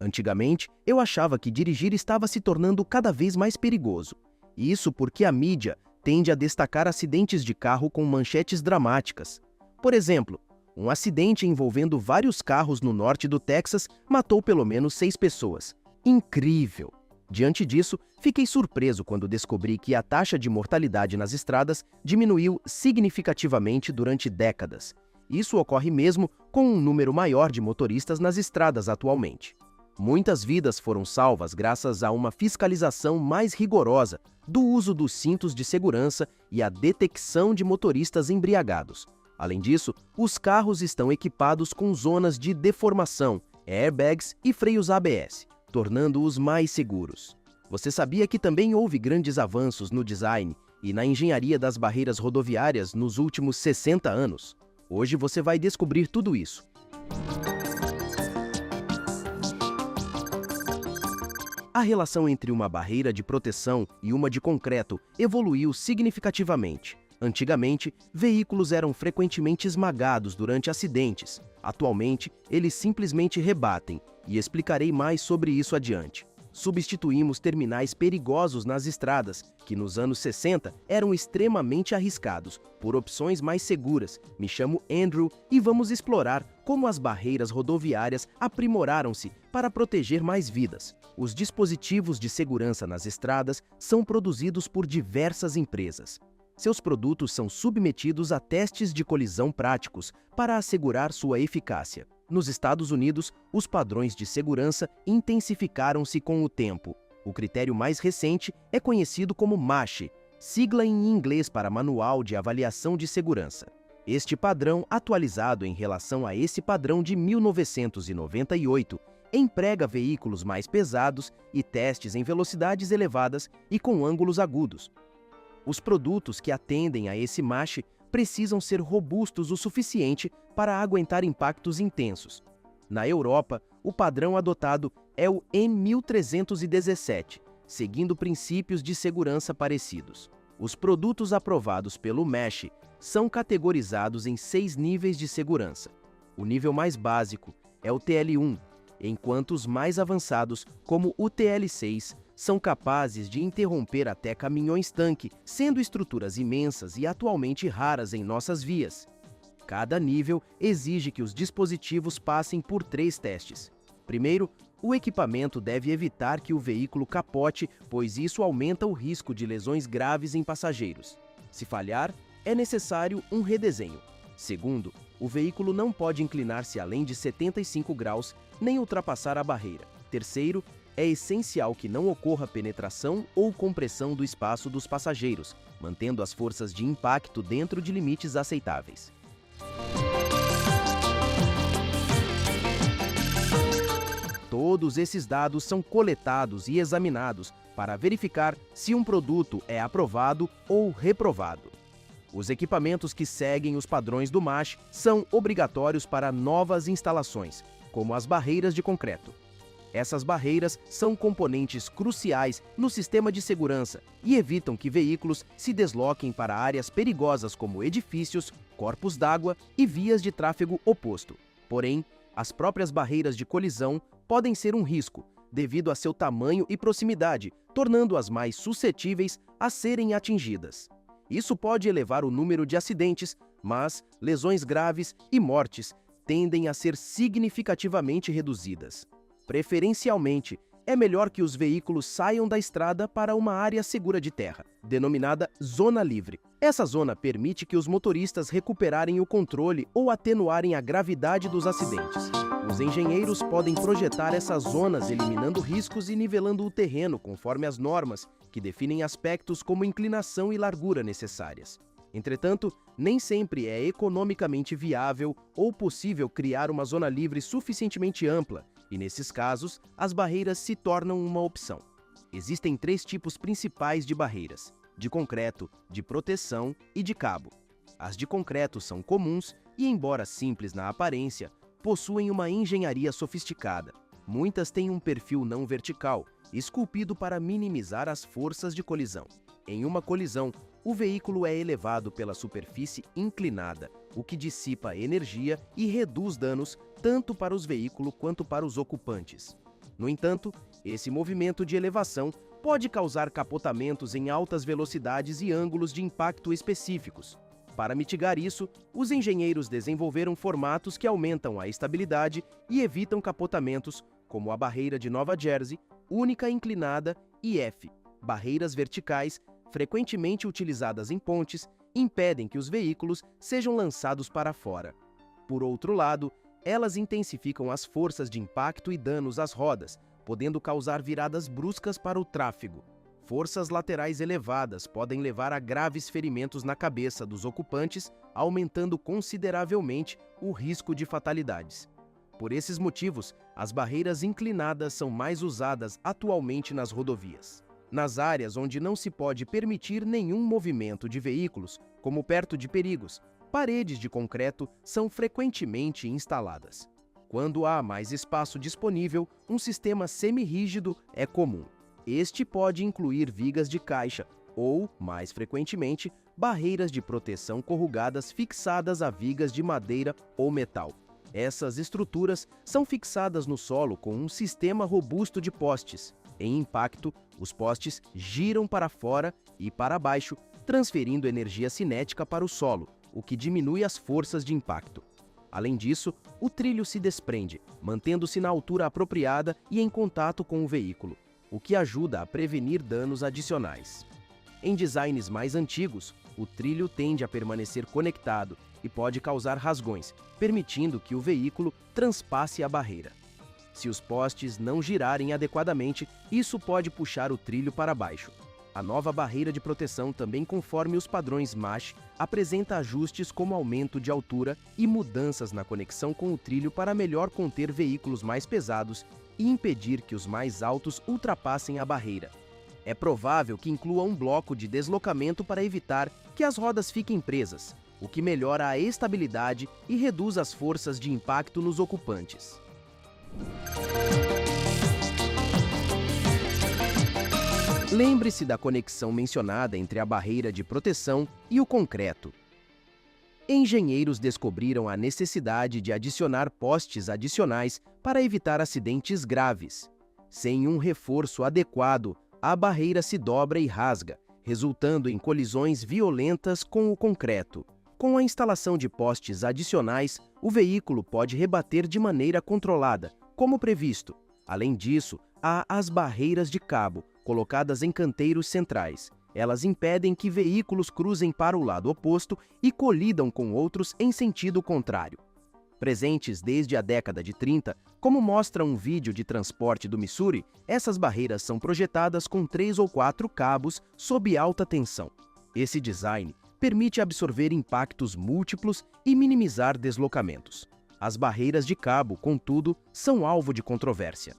Antigamente, eu achava que dirigir estava se tornando cada vez mais perigoso. Isso porque a mídia tende a destacar acidentes de carro com manchetes dramáticas. Por exemplo, um acidente envolvendo vários carros no norte do Texas matou pelo menos 6 pessoas. Incrível! Diante disso, fiquei surpreso quando descobri que a taxa de mortalidade nas estradas diminuiu significativamente durante décadas. Isso ocorre mesmo com um número maior de motoristas nas estradas atualmente. Muitas vidas foram salvas graças a uma fiscalização mais rigorosa do uso dos cintos de segurança e a detecção de motoristas embriagados. Além disso, os carros estão equipados com zonas de deformação, airbags e freios ABS, tornando-os mais seguros. Você sabia que também houve grandes avanços no design e na engenharia das barreiras rodoviárias nos últimos 60 anos? Hoje você vai descobrir tudo isso. A relação entre uma barreira de proteção e uma de concreto evoluiu significativamente. Antigamente, veículos eram frequentemente esmagados durante acidentes. Atualmente, eles simplesmente rebatem, e explicarei mais sobre isso adiante. Substituímos terminais perigosos nas estradas, que nos anos 60 eram extremamente arriscados, por opções mais seguras. Me chamo Andrew e vamos explorar como as barreiras rodoviárias aprimoraram-se para proteger mais vidas. Os dispositivos de segurança nas estradas são produzidos por diversas empresas. Seus produtos são submetidos a testes de colisão práticos para assegurar sua eficácia. Nos Estados Unidos, os padrões de segurança intensificaram-se com o tempo. O critério mais recente é conhecido como MASH, sigla em inglês para Manual de Avaliação de Segurança. Este padrão, atualizado em relação a esse padrão de 1998, emprega veículos mais pesados e testes em velocidades elevadas e com ângulos agudos. Os produtos que atendem a esse MASH precisam ser robustos o suficiente para aguentar impactos intensos. Na Europa, o padrão adotado é o EN1317, seguindo princípios de segurança parecidos. Os produtos aprovados pelo MASH são categorizados em 6 níveis de segurança. O nível mais básico é o TL1, enquanto os mais avançados, como o TL6, são capazes de interromper até caminhões-tanque, sendo estruturas imensas e atualmente raras em nossas vias. Cada nível exige que os dispositivos passem por 3 testes. Primeiro, o equipamento deve evitar que o veículo capote, pois isso aumenta o risco de lesões graves em passageiros. Se falhar, é necessário um redesenho. Segundo, o veículo não pode inclinar-se além de 75 graus nem ultrapassar a barreira. Terceiro, é essencial que não ocorra penetração ou compressão do espaço dos passageiros, mantendo as forças de impacto dentro de limites aceitáveis. Todos esses dados são coletados e examinados para verificar se um produto é aprovado ou reprovado. Os equipamentos que seguem os padrões do MASH são obrigatórios para novas instalações, como as barreiras de concreto. Essas barreiras são componentes cruciais no sistema de segurança e evitam que veículos se desloquem para áreas perigosas como edifícios, corpos d'água e vias de tráfego oposto. Porém, as próprias barreiras de colisão podem ser um risco, devido a seu tamanho e proximidade, tornando-as mais suscetíveis a serem atingidas. Isso pode elevar o número de acidentes, mas lesões graves e mortes tendem a ser significativamente reduzidas. Preferencialmente, é melhor que os veículos saiam da estrada para uma área segura de terra, denominada zona livre. Essa zona permite que os motoristas recuperarem o controle ou atenuarem a gravidade dos acidentes. Os engenheiros podem projetar essas zonas eliminando riscos e nivelando o terreno conforme as normas, que definem aspectos como inclinação e largura necessárias. Entretanto, nem sempre é economicamente viável ou possível criar uma zona livre suficientemente ampla, e nesses casos, as barreiras se tornam uma opção. Existem 3 tipos principais de barreiras: de concreto, de proteção e de cabo. As de concreto são comuns e, embora simples na aparência, possuem uma engenharia sofisticada. Muitas têm um perfil não vertical, esculpido para minimizar as forças de colisão. Em uma colisão, o veículo é elevado pela superfície inclinada, o que dissipa energia e reduz danos tanto para os veículos quanto para os ocupantes. No entanto, esse movimento de elevação pode causar capotamentos em altas velocidades e ângulos de impacto específicos. Para mitigar isso, os engenheiros desenvolveram formatos que aumentam a estabilidade e evitam capotamentos, como a barreira de Nova Jersey, única inclinada, e F, barreiras verticais, frequentemente utilizadas em pontes, impedem que os veículos sejam lançados para fora. Por outro lado, elas intensificam as forças de impacto e danos às rodas, podendo causar viradas bruscas para o tráfego. Forças laterais elevadas podem levar a graves ferimentos na cabeça dos ocupantes, aumentando consideravelmente o risco de fatalidades. Por esses motivos, as barreiras inclinadas são mais usadas atualmente nas rodovias. Nas áreas onde não se pode permitir nenhum movimento de veículos, como perto de perigos, paredes de concreto são frequentemente instaladas. Quando há mais espaço disponível, um sistema semi-rígido é comum. Este pode incluir vigas de caixa ou, mais frequentemente, barreiras de proteção corrugadas fixadas a vigas de madeira ou metal. Essas estruturas são fixadas no solo com um sistema robusto de postes. Em impacto, os postes giram para fora e para baixo, transferindo energia cinética para o solo, o que diminui as forças de impacto. Além disso, o trilho se desprende, mantendo-se na altura apropriada e em contato com o veículo, o que ajuda a prevenir danos adicionais. Em designs mais antigos, o trilho tende a permanecer conectado e pode causar rasgões, permitindo que o veículo transpasse a barreira. Se os postes não girarem adequadamente, isso pode puxar o trilho para baixo. A nova barreira de proteção, também conforme os padrões MASH, apresenta ajustes como aumento de altura e mudanças na conexão com o trilho para melhor conter veículos mais pesados e impedir que os mais altos ultrapassem a barreira. É provável que inclua um bloco de deslocamento para evitar que as rodas fiquem presas, o que melhora a estabilidade e reduz as forças de impacto nos ocupantes. Lembre-se da conexão mencionada entre a barreira de proteção e o concreto. Engenheiros descobriram a necessidade de adicionar postes adicionais para evitar acidentes graves. Sem um reforço adequado, a barreira se dobra e rasga, resultando em colisões violentas com o concreto. Com a instalação de postes adicionais, o veículo pode rebater de maneira controlada, como previsto. Além disso, há as barreiras de cabo, colocadas em canteiros centrais. Elas impedem que veículos cruzem para o lado oposto e colidam com outros em sentido contrário. Presentes desde a década de 30, como mostra um vídeo de transporte do Missouri, essas barreiras são projetadas com 3 ou 4 cabos sob alta tensão. Esse design permite absorver impactos múltiplos e minimizar deslocamentos. As barreiras de cabo, contudo, são alvo de controvérsia.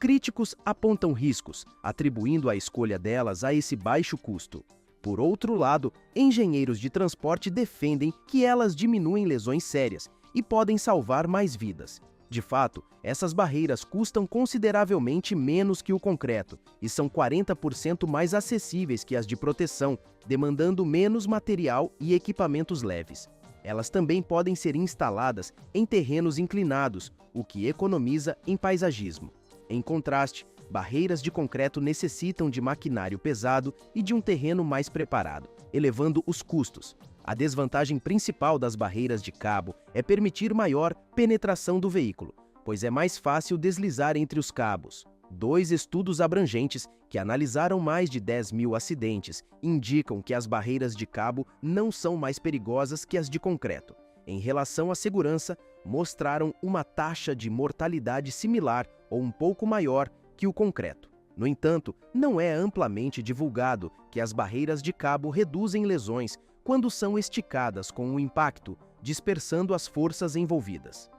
Críticos apontam riscos, atribuindo a escolha delas a esse baixo custo. Por outro lado, engenheiros de transporte defendem que elas diminuem lesões sérias e podem salvar mais vidas. De fato, essas barreiras custam consideravelmente menos que o concreto e são 40% mais acessíveis que as de proteção, demandando menos material e equipamentos leves. Elas também podem ser instaladas em terrenos inclinados, o que economiza em paisagismo. Em contraste, barreiras de concreto necessitam de maquinário pesado e de um terreno mais preparado, elevando os custos. A desvantagem principal das barreiras de cabo é permitir maior penetração do veículo, pois é mais fácil deslizar entre os cabos. 2 estudos abrangentes, que analisaram mais de 10.000 acidentes, indicam que as barreiras de cabo não são mais perigosas que as de concreto. Em relação à segurança, mostraram uma taxa de mortalidade similar ou um pouco maior que o concreto. No entanto, não é amplamente divulgado que as barreiras de cabo reduzem lesões quando são esticadas com o impacto, dispersando as forças envolvidas.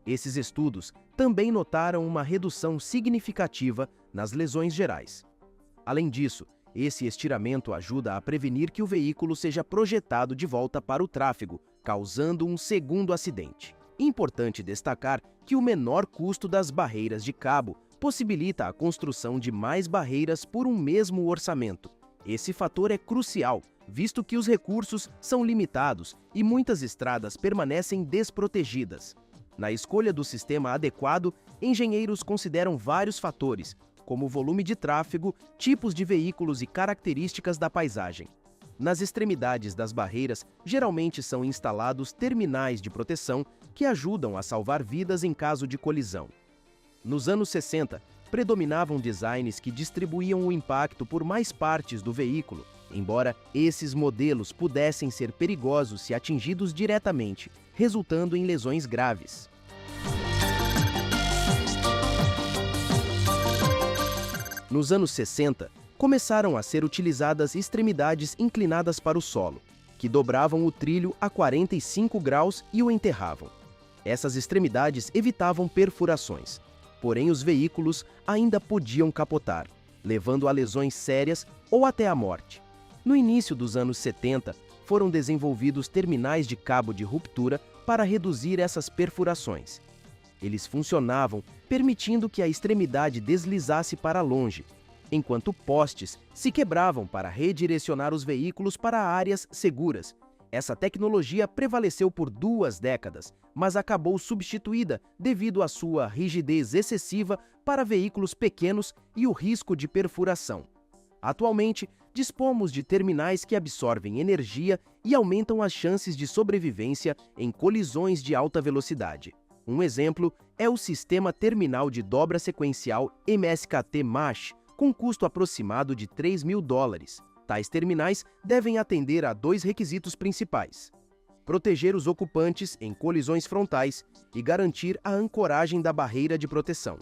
Esses estudos também notaram uma redução significativa nas lesões gerais. Além disso, esse estiramento ajuda a prevenir que o veículo seja projetado de volta para o tráfego, causando um segundo acidente. Importante destacar que o menor custo das barreiras de cabo possibilita a construção de mais barreiras por um mesmo orçamento. Esse fator é crucial, visto que os recursos são limitados e muitas estradas permanecem desprotegidas. Na escolha do sistema adequado, engenheiros consideram vários fatores, como o volume de tráfego, tipos de veículos e características da paisagem. Nas extremidades das barreiras, geralmente são instalados terminais de proteção que ajudam a salvar vidas em caso de colisão. Nos anos 60, predominavam designs que distribuíam o impacto por mais partes do veículo, embora esses modelos pudessem ser perigosos se atingidos diretamente, resultando em lesões graves. Nos anos 60, começaram a ser utilizadas extremidades inclinadas para o solo, que dobravam o trilho a 45 graus e o enterravam. Essas extremidades evitavam perfurações, porém os veículos ainda podiam capotar, levando a lesões sérias ou até a morte. No início dos anos 70, foram desenvolvidos terminais de cabo de ruptura para reduzir essas perfurações. Eles funcionavam permitindo que a extremidade deslizasse para longe, enquanto postes se quebravam para redirecionar os veículos para áreas seguras. Essa tecnologia prevaleceu por 2 décadas, mas acabou substituída devido à sua rigidez excessiva para veículos pequenos e o risco de perfuração. Atualmente, dispomos de terminais que absorvem energia e aumentam as chances de sobrevivência em colisões de alta velocidade. Um exemplo é o Sistema Terminal de Dobra Sequencial MSKT-MASH, com custo aproximado de $3.000. Tais terminais devem atender a 2 requisitos principais: proteger os ocupantes em colisões frontais e garantir a ancoragem da barreira de proteção.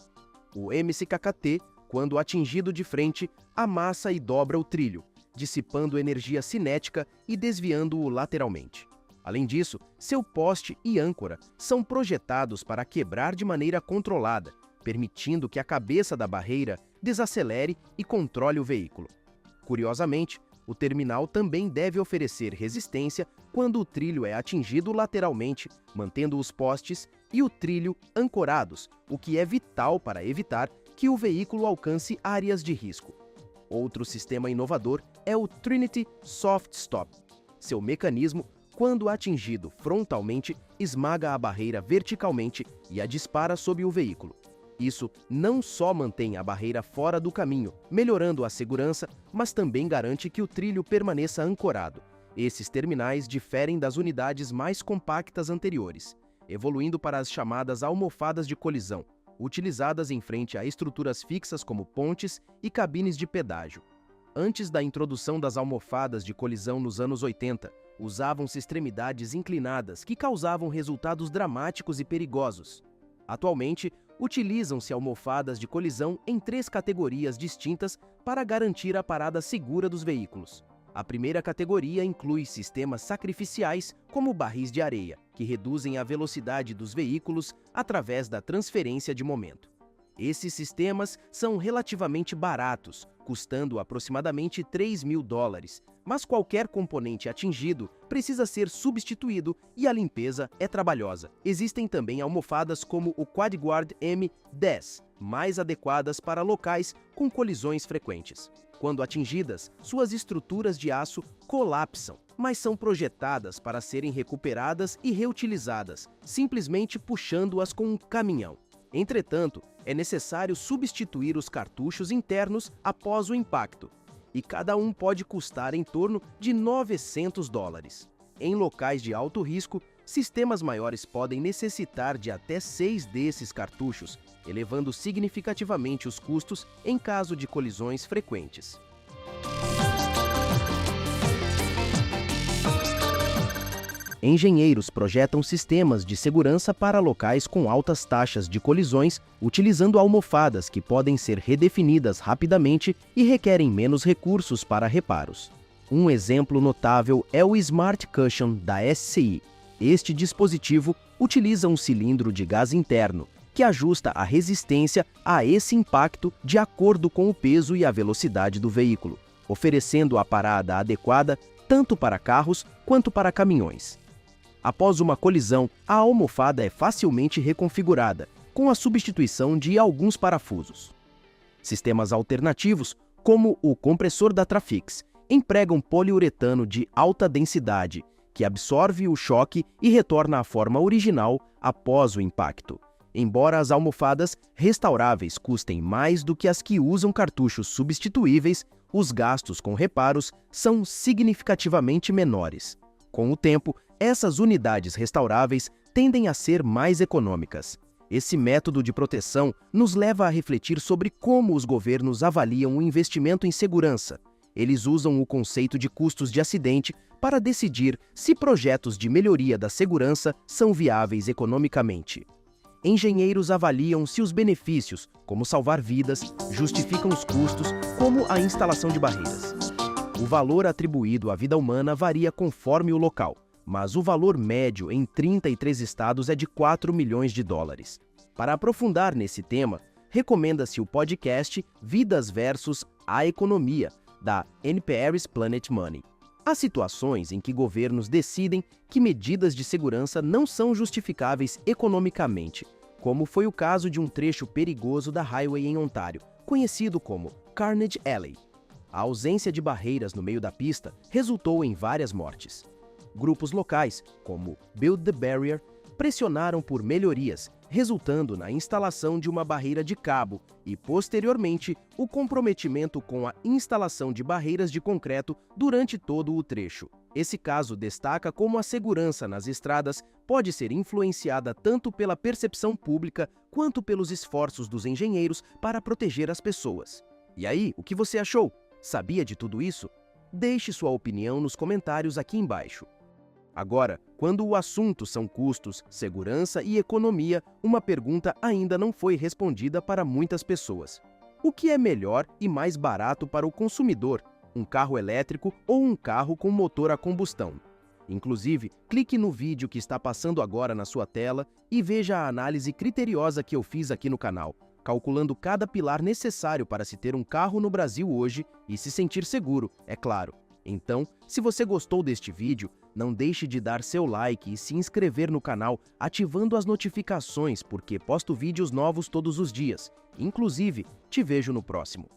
O MSKT, quando atingido de frente, amassa e dobra o trilho, dissipando energia cinética e desviando-o lateralmente. Além disso, seu poste e âncora são projetados para quebrar de maneira controlada, permitindo que a cabeça da barreira desacelere e controle o veículo. Curiosamente, o terminal também deve oferecer resistência quando o trilho é atingido lateralmente, mantendo os postes e o trilho ancorados, o que é vital para evitar que o veículo alcance áreas de risco. Outro sistema inovador é o Trinity Soft Stop. Seu mecanismo, quando atingido frontalmente, esmaga a barreira verticalmente e a dispara sob o veículo. Isso não só mantém a barreira fora do caminho, melhorando a segurança, mas também garante que o trilho permaneça ancorado. Esses terminais diferem das unidades mais compactas anteriores, evoluindo para as chamadas almofadas de colisão, utilizadas em frente a estruturas fixas como pontes e cabines de pedágio. Antes da introdução das almofadas de colisão nos anos 80, usavam-se extremidades inclinadas que causavam resultados dramáticos e perigosos. Atualmente, utilizam-se almofadas de colisão em 3 categorias distintas para garantir a parada segura dos veículos. A primeira categoria inclui sistemas sacrificiais, como barris de areia, que reduzem a velocidade dos veículos através da transferência de momento. Esses sistemas são relativamente baratos, custando aproximadamente $3.000, mas qualquer componente atingido precisa ser substituído e a limpeza é trabalhosa. Existem também almofadas como o QuadGuard M10, mais adequadas para locais com colisões frequentes. Quando atingidas, suas estruturas de aço colapsam, mas são projetadas para serem recuperadas e reutilizadas, simplesmente puxando-as com um caminhão. Entretanto, é necessário substituir os cartuchos internos após o impacto, e cada um pode custar em torno de $900. Em locais de alto risco, sistemas maiores podem necessitar de até 6 desses cartuchos, elevando significativamente os custos em caso de colisões frequentes. Engenheiros projetam sistemas de segurança para locais com altas taxas de colisões, utilizando almofadas que podem ser redefinidas rapidamente e requerem menos recursos para reparos. Um exemplo notável é o Smart Cushion da SCI. Este dispositivo utiliza um cilindro de gás interno, que ajusta a resistência a esse impacto de acordo com o peso e a velocidade do veículo, oferecendo a parada adequada tanto para carros quanto para caminhões. Após uma colisão, a almofada é facilmente reconfigurada, com a substituição de alguns parafusos. Sistemas alternativos, como o compressor da Trafix, empregam poliuretano de alta densidade, que absorve o choque e retorna à forma original após o impacto. Embora as almofadas restauráveis custem mais do que as que usam cartuchos substituíveis, os gastos com reparos são significativamente menores. Com o tempo, essas unidades restauráveis tendem a ser mais econômicas. Esse método de proteção nos leva a refletir sobre como os governos avaliam o investimento em segurança. Eles usam o conceito de custos de acidente para decidir se projetos de melhoria da segurança são viáveis economicamente. Engenheiros avaliam se os benefícios, como salvar vidas, justificam os custos, como a instalação de barreiras. O valor atribuído à vida humana varia conforme o local, mas o valor médio em 33 estados é de 4 milhões de dólares. Para aprofundar nesse tema, recomenda-se o podcast Vidas versus a Economia, da NPR's Planet Money. Há situações em que governos decidem que medidas de segurança não são justificáveis economicamente, como foi o caso de um trecho perigoso da highway em Ontário, conhecido como Carnage Alley. A ausência de barreiras no meio da pista resultou em várias mortes. Grupos locais, como Build the Barrier, pressionaram por melhorias, resultando na instalação de uma barreira de cabo e, posteriormente, o comprometimento com a instalação de barreiras de concreto durante todo o trecho. Esse caso destaca como a segurança nas estradas pode ser influenciada tanto pela percepção pública quanto pelos esforços dos engenheiros para proteger as pessoas. E aí, o que você achou? Sabia de tudo isso? Deixe sua opinião nos comentários aqui embaixo. Agora, quando o assunto são custos, segurança e economia, uma pergunta ainda não foi respondida para muitas pessoas. O que é melhor e mais barato para o consumidor? Um carro elétrico ou um carro com motor a combustão? Inclusive, clique no vídeo que está passando agora na sua tela e veja a análise criteriosa que eu fiz aqui no canal, calculando cada pilar necessário para se ter um carro no Brasil hoje e se sentir seguro, é claro. Então, se você gostou deste vídeo, não deixe de dar seu like e se inscrever no canal ativando as notificações porque posto vídeos novos todos os dias. Inclusive, te vejo no próximo.